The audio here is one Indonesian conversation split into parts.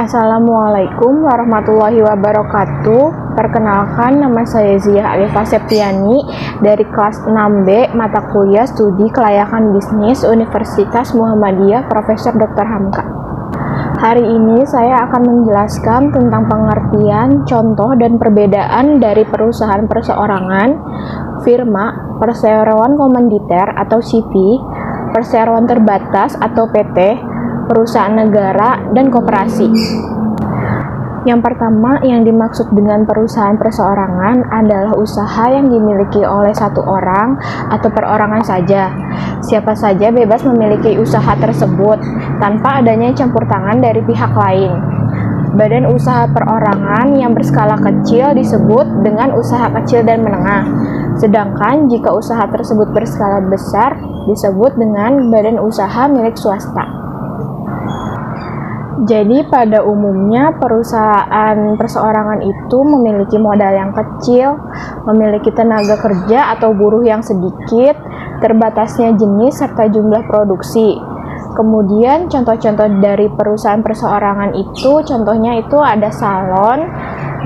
Assalamualaikum warahmatullahi wabarakatuh. Perkenalkan, nama saya Zia Alifa Septiani dari kelas 6B mata kuliah Studi Kelayakan Bisnis Universitas Muhammadiyah Profesor Dr. Hamka. Hari ini saya akan menjelaskan tentang pengertian, contoh, dan perbedaan dari perusahaan perseorangan, firma, perseroan komanditer atau CV, perseroan terbatas atau PT, perusahaan negara, dan koperasi. Yang pertama, yang dimaksud dengan perusahaan perseorangan adalah usaha yang dimiliki oleh satu orang atau perorangan saja. Siapa saja bebas memiliki usaha tersebut tanpa adanya campur tangan dari pihak lain. Badan usaha perorangan yang berskala kecil disebut dengan usaha kecil dan menengah. Sedangkan jika usaha tersebut berskala besar disebut dengan badan usaha milik swasta. Jadi pada umumnya perusahaan perseorangan itu memiliki modal yang kecil, memiliki tenaga kerja atau buruh yang sedikit, terbatasnya jenis serta jumlah produksi. Kemudian contoh-contoh dari perusahaan perseorangan itu, contohnya itu ada salon,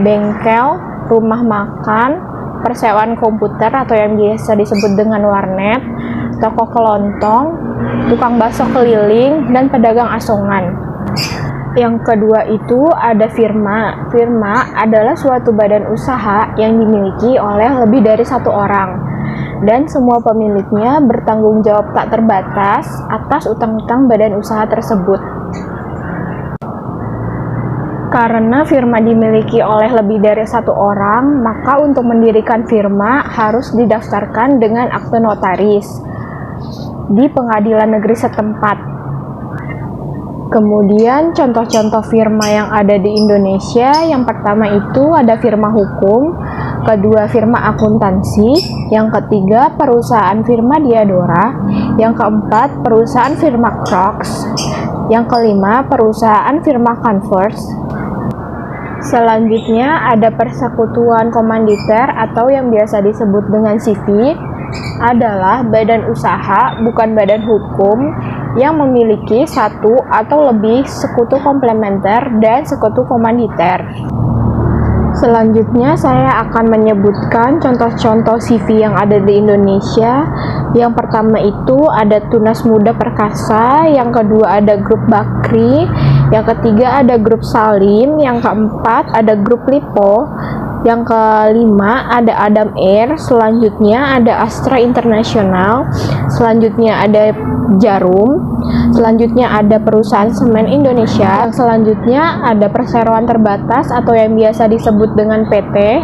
bengkel, rumah makan, persewaan komputer atau yang biasa disebut dengan warnet, toko kelontong, tukang bakso keliling, dan pedagang asongan. Yang kedua itu ada firma. Firma adalah suatu badan usaha yang dimiliki oleh lebih dari satu orang dan semua pemiliknya bertanggung jawab tak terbatas atas utang-utang badan usaha tersebut. Karena firma dimiliki oleh lebih dari satu orang, maka untuk mendirikan firma harus didaftarkan dengan akte notaris di pengadilan negeri setempat. Kemudian contoh-contoh firma yang ada di Indonesia, yang pertama itu ada firma hukum, kedua firma akuntansi, yang ketiga perusahaan firma Diadora, yang keempat perusahaan firma Crocs, yang kelima perusahaan firma Converse. Selanjutnya ada persekutuan komanditer atau yang biasa disebut dengan CV, adalah badan usaha bukan badan hukum yang memiliki satu atau lebih sekutu komplementer dan sekutu komanditer. Selanjutnya saya akan menyebutkan contoh-contoh CV yang ada di Indonesia. Yang pertama itu ada Tunas Muda Perkasa, yang kedua ada Grup Bakri, yang ketiga ada Grup Salim, yang keempat ada Grup Lipo, yang kelima ada Adam Air, selanjutnya ada Astra International, selanjutnya ada Jarum, selanjutnya ada Perusahaan Semen Indonesia, yang selanjutnya ada Perseroan Terbatas atau yang biasa disebut dengan PT,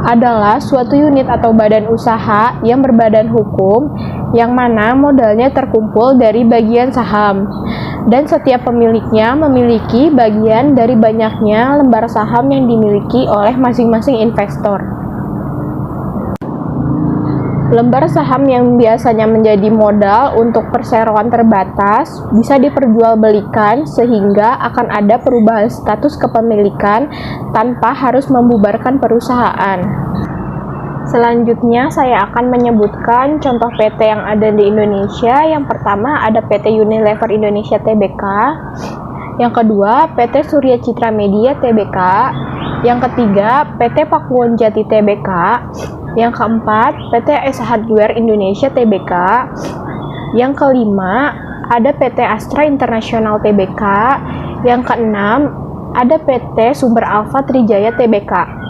adalah suatu unit atau badan usaha yang berbadan hukum yang mana modalnya terkumpul dari bagian saham dan setiap pemiliknya memiliki bagian dari banyaknya lembar saham yang dimiliki oleh masing-masing investor. Lembar saham yang biasanya menjadi modal untuk perseroan terbatas bisa diperjualbelikan sehingga akan ada perubahan status kepemilikan tanpa harus membubarkan perusahaan. Selanjutnya saya akan menyebutkan contoh PT yang ada di Indonesia. Yang pertama ada PT Unilever Indonesia Tbk, yang kedua PT Surya Citra Media Tbk, yang ketiga PT Pakuwon Jati Tbk, yang keempat PT S Hardware Indonesia Tbk, yang kelima ada PT Astra International Tbk, yang keenam ada PT Sumber Alfa Trijaya Tbk.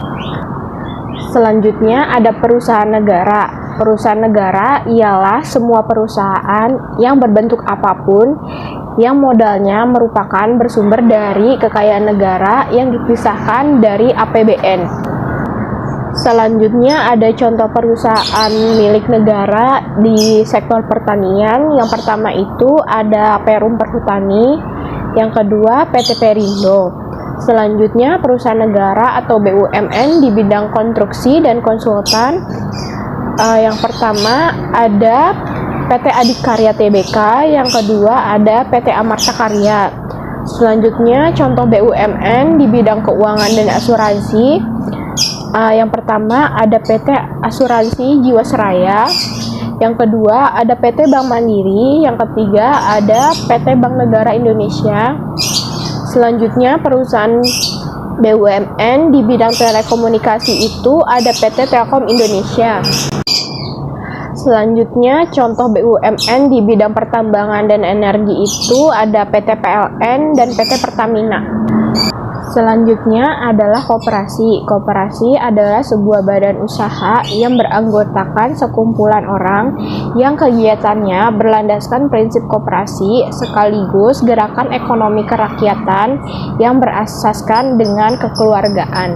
Selanjutnya ada perusahaan negara. Perusahaan negara ialah semua perusahaan yang berbentuk apapun yang modalnya merupakan bersumber dari kekayaan negara yang dipisahkan dari APBN. Selanjutnya ada contoh perusahaan milik negara di sektor pertanian. Yang pertama itu ada Perum Perhutani, yang kedua PT Perindo. Selanjutnya perusahaan negara atau BUMN di bidang konstruksi dan konsultan. Yang pertama ada PT Adikarya Tbk, yang kedua ada PT Amarta Karya. Selanjutnya contoh BUMN di bidang keuangan dan asuransi. Yang pertama ada PT Asuransi Jiwasraya, yang kedua ada PT Bank Mandiri, yang ketiga ada PT Bank Negara Indonesia. Selanjutnya, perusahaan BUMN di bidang telekomunikasi itu ada PT Telkom Indonesia. Selanjutnya, contoh BUMN di bidang pertambangan dan energi itu ada PT PLN dan PT Pertamina. Selanjutnya adalah koperasi. Koperasi adalah sebuah badan usaha yang beranggotakan sekumpulan orang yang kegiatannya berlandaskan prinsip koperasi sekaligus gerakan ekonomi kerakyatan yang berasaskan dengan kekeluargaan.